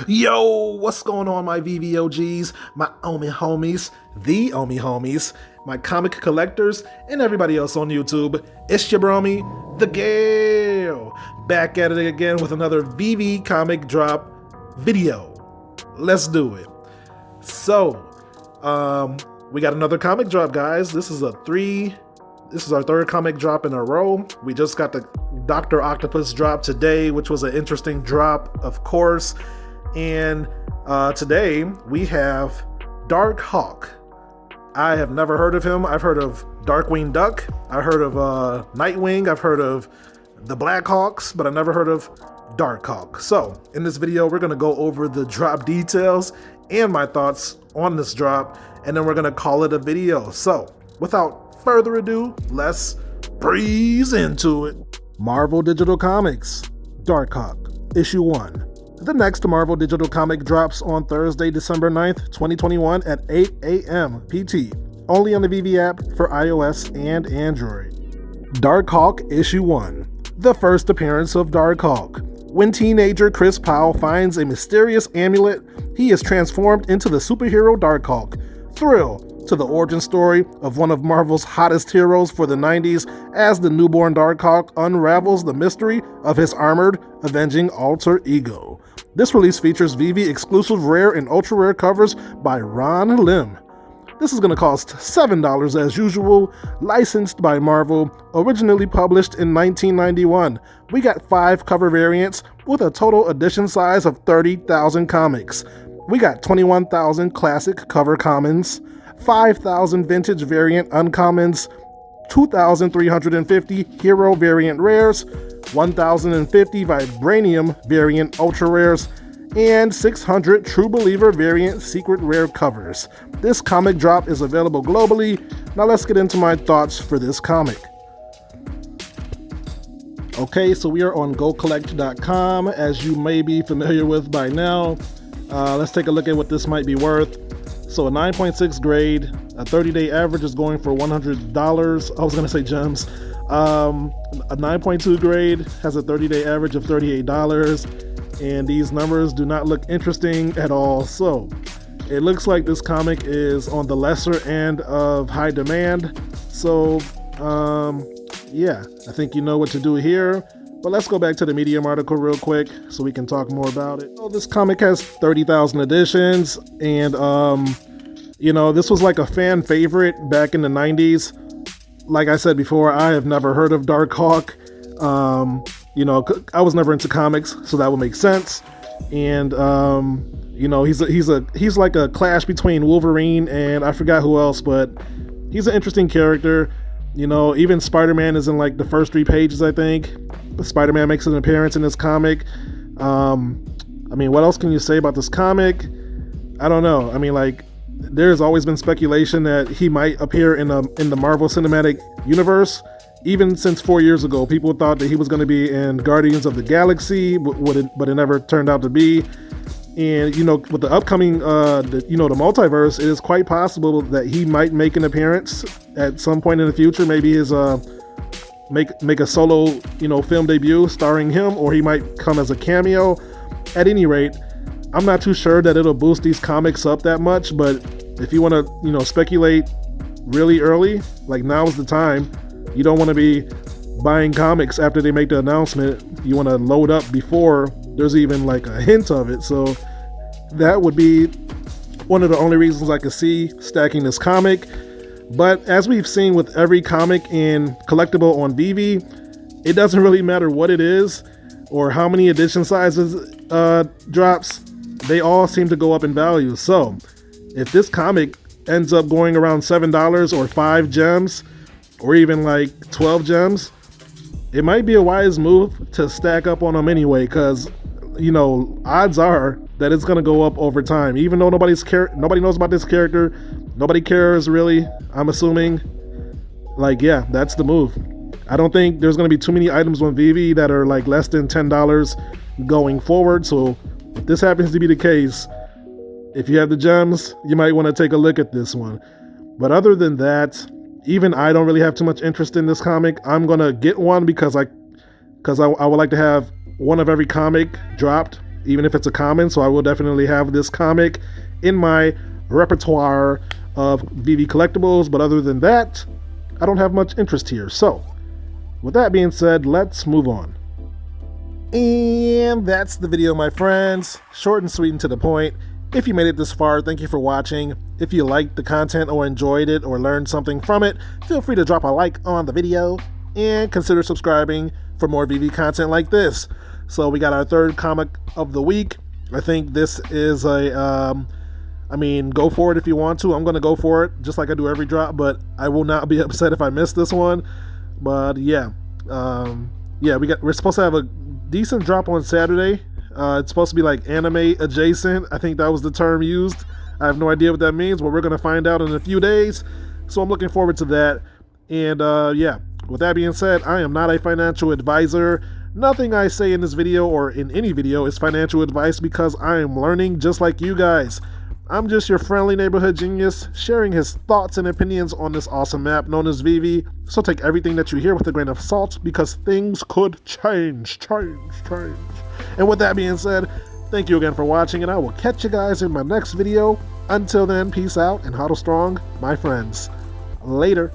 Yo, what's going on, my VVOGs, my Omi homies, the Omi homies, my comic collectors, and everybody else on YouTube? It's your bromy, the Gale, back at it again with another VV comic drop video. Let's do it. So, we got another comic drop, guys. This is our third comic drop in a row. We just got the Dr. Octopus drop today, which was an interesting drop, of course. And today we have Darkhawk. I have never heard of him. I've heard of Darkwing Duck. I've heard of Nightwing. I've heard of the Blackhawks, but I've never heard of Darkhawk. So in this video, we're going to go over the drop details and my thoughts on this drop, and then we're going to call it a video. So without further ado, let's breeze into it. Marvel Digital Comics, Darkhawk, Issue 1. The next Marvel Digital comic drops on Thursday, December 9th, 2021 at 8 a.m. PT, only on the Veve app for iOS and Android. Darkhawk Issue 1. The first appearance of Darkhawk. When teenager Chris Powell finds a mysterious amulet, he is transformed into the superhero Darkhawk. Thrill to the origin story of one of Marvel's hottest heroes for the 90s as the newborn Darkhawk unravels the mystery of his armored, avenging alter ego. This release features Veve exclusive rare and ultra rare covers by Ron Lim. This is going to cost $7 as usual, licensed by Marvel, originally published in 1991. We got 5 cover variants with a total edition size of 30,000 comics. We got 21,000 classic cover commons, 5,000 vintage variant uncommons, 2,350 hero variant rares, 1,050 vibranium variant ultra rares, and 600 true believer variant secret rare covers. This comic drop is available globally. Now let's get into my thoughts for this comic. Okay, so we are on gocollect.com, as you may be familiar with by now. Let's take a look at what this might be worth. So a 9.6 grade, a 30-day average is going for $100. I was going to say gems. A 9.2 grade has a 30-day average of $38, and these numbers do not look interesting at all. So it looks like this comic is on the lesser end of high demand. So yeah, I think you know what to do here. But let's go back to the Medium article real quick so we can talk more about it. So this comic has 30,000 editions, and you know, this was like a fan favorite back in the 90s. Like I said before, I have never heard of Darkhawk. You know, I was never into comics, so that would make sense. And you know, he's like a clash between Wolverine and I forgot who else, but he's an interesting character. You know, even Spider-Man is in like the first 3 pages, I think. Spider-Man makes an appearance in this comic. I mean, what else can you say about this comic? I don't know. I mean, like, there's always been speculation that he might appear in the Marvel Cinematic Universe. Even since 4 years ago, people thought that he was going to be in Guardians of the Galaxy, but it never turned out to be. And, you know, with the upcoming, the multiverse, it is quite possible that he might make an appearance at some point in the future. Maybe his make a solo, film debut starring him, or he might come as a cameo. At any rate, I'm not too sure that it'll boost these comics up that much, but if you want to, speculate really early, like now is the time. You don't want to be buying comics after they make the announcement. You want to load up before there's even like a hint of it. So that would be one of the only reasons I could see stacking this comic. But as we've seen with every comic and collectible on Veve, it doesn't really matter what it is or how many edition sizes drops. They all seem to go up in value. So if this comic ends up going around $7 or 5 gems or even like 12 gems, it might be a wise move to stack up on them anyway, because odds are that it's going to go up over time. Even though nobody knows about this character, nobody cares really, I'm assuming. Like, yeah, that's the move. I don't think there's going to be too many items on Veve that are like less than $10 going forward. So if this happens to be the case, if you have the gems, you might want to take a look at this one. But other than that, even I don't really have too much interest in this comic. I'm going to get one because I would like to have one of every comic dropped even if it's a common. So I will definitely have this comic in my repertoire of Veve collectibles. But other than that, I don't have much interest here. So with that being said, let's move on. And that's the video, my friends. Short and sweet and to the point. If you made it this far, thank you for watching. If you liked the content or enjoyed it or learned something from it, feel free to drop a like on the video and consider subscribing for more Veve content like this. So we got our third comic of the week. I think this is a, go for it if you want to. I'm going to go for it just like I do every drop, but I will not be upset if I miss this one. But yeah, we're supposed to have a decent drop on Saturday. It's supposed to be like anime adjacent. I think that was the term used. I have no idea what that means, but we're going to find out in a few days. So I'm looking forward to that. And with that being said, I am not a financial advisor. Nothing I say in this video or in any video is financial advice because I am learning just like you guys. I'm just your friendly neighborhood genius sharing his thoughts and opinions on this awesome map known as Veve. So take everything that you hear with a grain of salt because things could change. And with that being said, thank you again for watching, and I will catch you guys in my next video. Until then, peace out and hodl strong, my friends. Later.